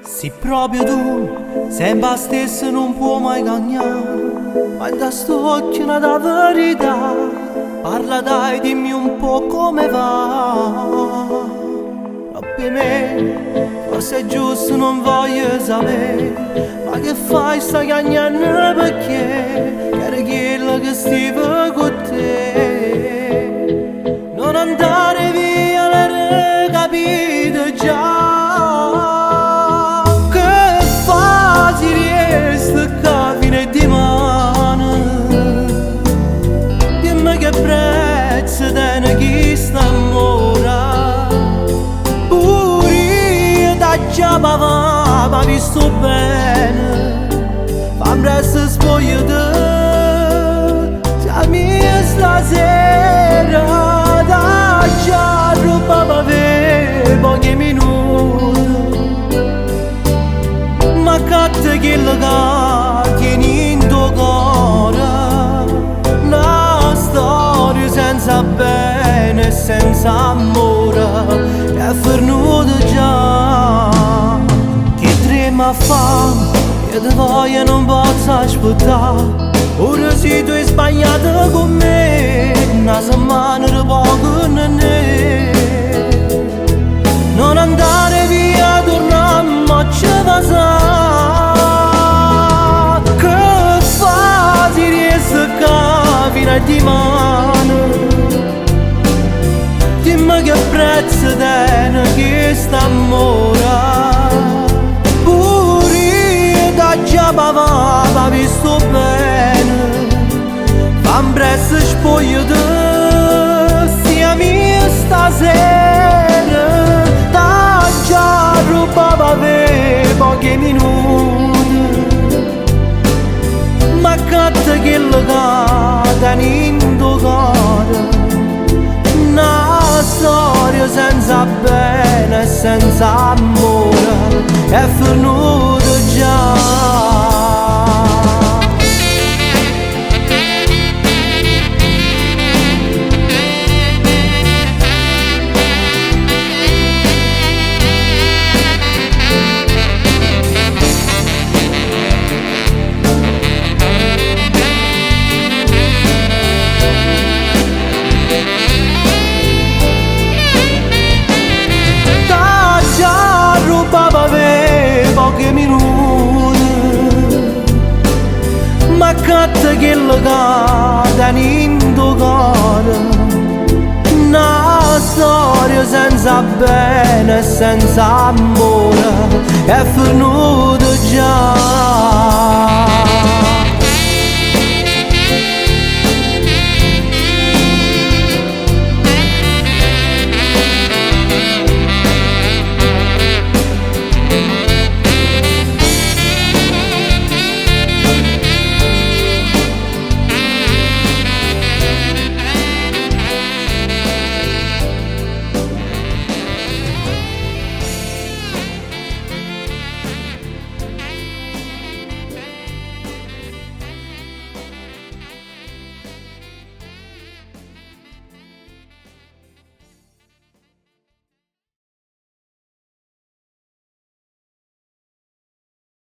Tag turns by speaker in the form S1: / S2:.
S1: Se proprio tu sembra stesso non può mai cagnare, ma da sto occhio da verità, parla dai, dimmi un po' come va. Ma per me forse è giusto, non voglio sapere, ma che fai, stai cagnando perché era quello che stava con te. Non andare via, l'hai capito già. Già ma visto bene, fammi presto spoglio te, chiami stasera, da già rubava per pochi minuti, ma catte che la tieni in tuo cuore, una storia senza bene e senza amore, è fernuta già. Ma fame, io ti voglio e non posso aspettare. Ora se tu hai sbagliato con me, una settimana di poco non è. Non andare via, torniamo a ci passare. Che fa se riesco a fino a dimani? Dimmi che prezzo tiene questo amore. Già ma visto bene, fammi presto spoglio te, stiami stasera, da già rubava per pochi minuti, ma catta che la tieni in tuo cuore, una storia senza bene e senza amore, è finita già. Catta che la tieni in tuo cuore, una storia senza bene e senza amore, è finita già.